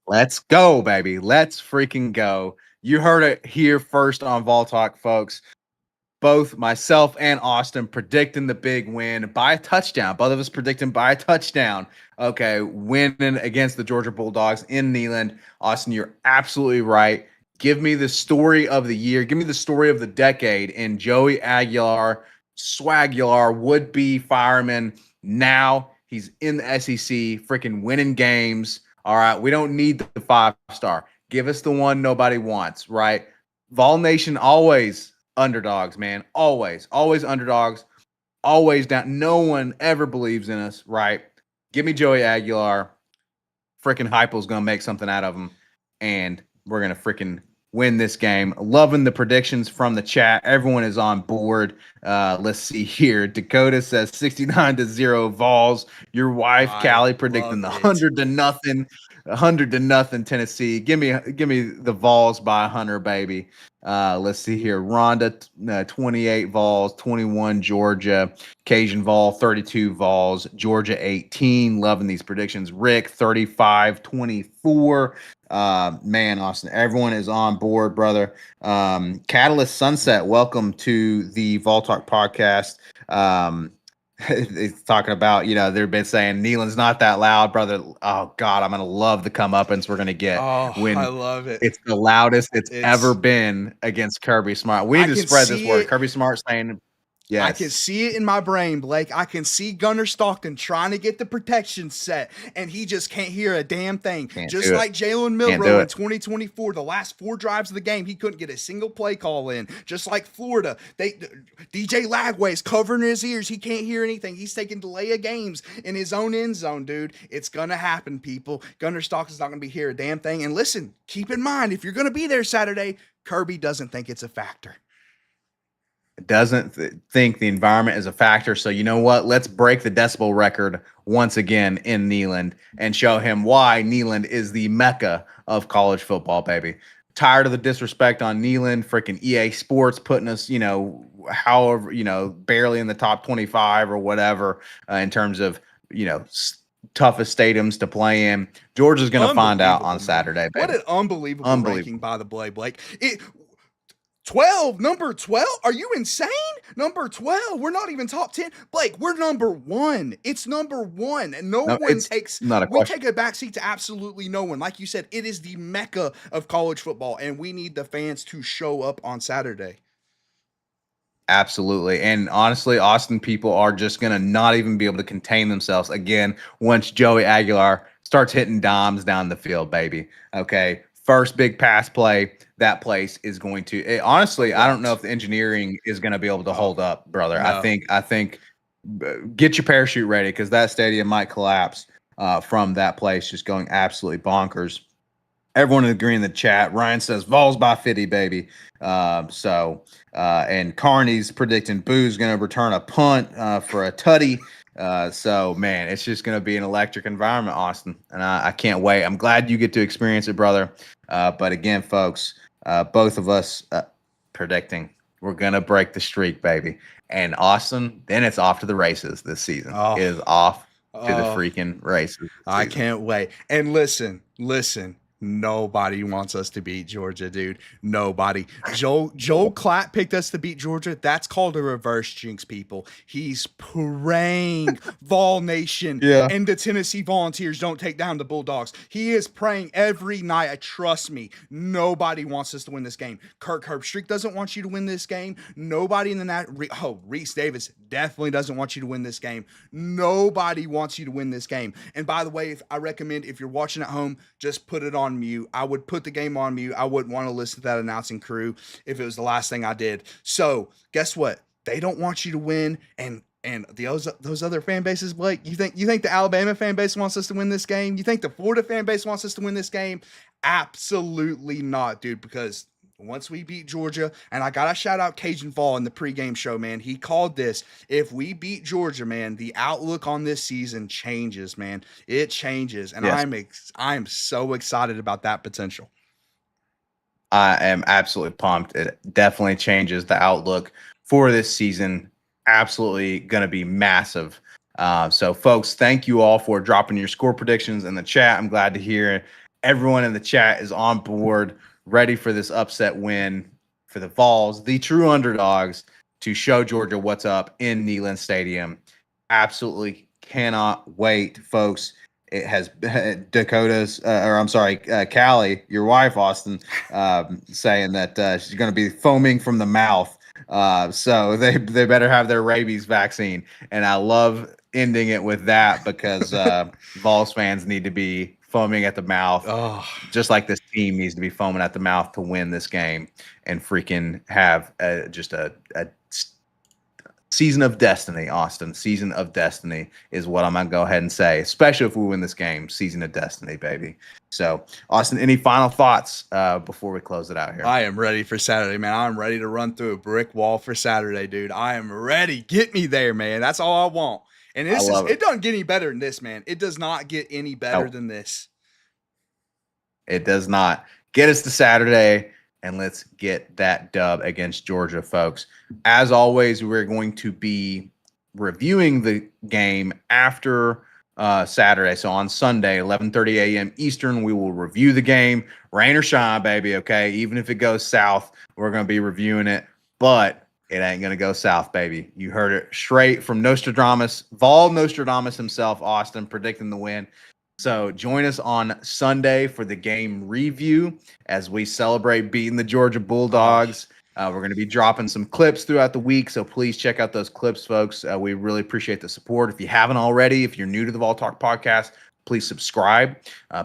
Let's go, baby. Let's freaking go. You heard it here first on Vol Talk, folks. Both myself and Austin predicting the big win by a touchdown. Both of us predicting by a touchdown. Okay, winning against the Georgia Bulldogs in Neyland. Austin, you're absolutely right. Give me the story of the year. Give me the story of the decade in Joey Aguilar, Swagular, would-be fireman. Now he's in the SEC, freaking winning games. All right, we don't need the 5-star. Give us the one nobody wants, right? Vol Nation always underdogs, man. Always underdogs. Always down. No one ever believes in us, right? Give me Joey Aguilar. Freaking Heupel's going to make something out of him, and we're going to freaking win this game. Loving the predictions from the chat. Everyone is on board. Let's see here. Dakota says 69-0 Vols. Your wife, Callie, predicting the 100-0. 100-0 Tennessee. Give me the Vols by 100, baby. Let's see here. Rhonda, 28 Vols, 21 Georgia. Cajun Vol, 32 Vols. Georgia, 18. Loving these predictions. Rick, 35-24. Man, Austin, everyone is on board, brother. Catalyst Sunset, welcome to the Vol Talk podcast. It's talking about, they've been saying Neyland's not that loud, brother. Oh God, I'm gonna love the comeuppance we're gonna get when I love it. It's the loudest it's ever been against Kirby Smart. We need to spread this word. Kirby Smart saying, yes. I can see it in my brain, Blake. I can see Gunnar Stockton trying to get the protection set, and he just can't hear a damn thing. Just like Jalen Milroe in 2024, the last 4 drives of the game, he couldn't get a single play call in. Just like Florida, DJ Lagway's covering his ears. He can't hear anything. He's taking delay of games in his own end zone, dude. It's gonna happen, people. Gunnar Stockton's not gonna be here a damn thing. And listen, keep in mind, if you're gonna be there Saturday, Kirby doesn't think it's a factor. Doesn't think the environment is a factor. So you know what? Let's break the decibel record once again in Neyland and show him why Neyland is the mecca of college football, baby. Tired of the disrespect on Neyland. Freaking EA Sports putting us, however, barely in the top 25 or whatever in terms of, toughest stadiums to play in. Georgia's going to find out on Saturday, baby. What an unbelievable ranking by the way, Blake. 12, number 12? Are you insane? Number 12. We're not even top 10. Blake, we're number 1. It's number 1. And no one takes, we take a backseat to absolutely no one. Like you said, it is the mecca of college football, and we need the fans to show up on Saturday. Absolutely. And honestly, Austin people are just going to not even be able to contain themselves again once Joey Aguilar starts hitting dimes down the field, baby. Okay. First big pass play, that place is going to honestly, I don't know if the engineering is going to be able to hold up, brother. No. I think get your parachute ready because that stadium might collapse from that place just going absolutely bonkers. Everyone agree in the chat. Ryan says Vols by 50, baby. And Carney's predicting Boo's going to return a punt for a tutty. So, man, it's just going to be an electric environment, Austin. And I can't wait. I'm glad you get to experience it, brother. But again, folks, both of us predicting we're going to break the streak, baby. And Austin, then it's off to the races this season. It is off to the freaking races. I can't wait. And listen. Nobody wants us to beat Georgia, dude. Nobody. Joel Klatt picked us to beat Georgia. That's called a reverse jinx, people. He's praying Vol Nation and the Tennessee Volunteers don't take down the Bulldogs. He is praying every night. Trust me, nobody wants us to win this game. Kirk Herbstreit doesn't want you to win this game. Nobody in the Reese Davis definitely doesn't want you to win this game. Nobody wants you to win this game. And by the way, I recommend if you're watching at home, just put it on mute. I would put the game on mute. I wouldn't want to listen to that announcing crew if it was the last thing I did. So guess what? They don't want you to win. And those other fan bases, Blake, you think the Alabama fan base wants us to win this game? You think the Florida fan base wants us to win this game? Absolutely not, dude, because once we beat Georgia, and I got to shout out Cajun Fall in the pregame show, man. He called this. If we beat Georgia, man, the outlook on this season changes, man. It changes. And I'm so excited about that potential. I am absolutely pumped. It definitely changes the outlook for this season. Absolutely going to be massive. So, folks, thank you all for dropping your score predictions in the chat. I'm glad to hear everyone in the chat is on board, ready for this upset win for the Vols, the true underdogs, to show Georgia what's up in Neyland Stadium. Absolutely cannot wait, folks. It has Callie, your wife, Austin, saying that she's going to be foaming from the mouth. So they better have their rabies vaccine. And I love ending it with that because Vols fans need to be foaming at the mouth, just like this team needs to be foaming at the mouth to win this game and freaking have just a season of destiny, Austin. Season of destiny is what I'm going to go ahead and say, especially if we win this game. Season of destiny, baby. So, Austin, any final thoughts before we close it out here? I am ready for Saturday, man. I'm ready to run through a brick wall for Saturday, dude. I am ready. Get me there, man. That's all I want. And it doesn't get any better than this, man. It does not get any better than this. It does not. Get us to Saturday, and let's get that dub against Georgia, folks. As always, we're going to be reviewing the game after Saturday. So on Sunday, 11:30 a.m. Eastern, we will review the game. Rain or shine, baby, okay? Even if it goes south, we're going to be reviewing it. But it ain't going to go south, baby. You heard it straight from Nostradamus, Vol Nostradamus himself, Austin, predicting the win. So join us on Sunday for the game review as we celebrate beating the Georgia Bulldogs. We're going to be dropping some clips throughout the week, so please check out those clips, folks. We really appreciate the support. If you haven't already, if you're new to the Vol Talk podcast, please subscribe.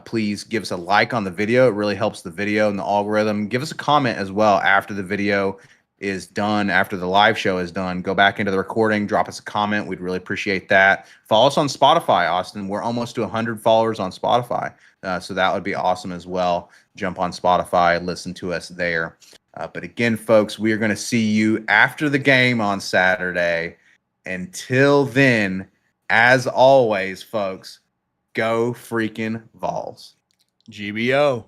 Please give us a like on the video. It really helps the video and the algorithm. Give us a comment as well after the video is done, after the live show is done. Go back into the recording, drop us a comment. We'd really appreciate that. Follow us on Spotify, Austin. We're almost to 100 followers on Spotify, so that would be awesome as well. Jump on Spotify, listen to us there. But again, folks, we are going to see you after the game on Saturday. Until then, as always, folks, go freaking Vols. GBO.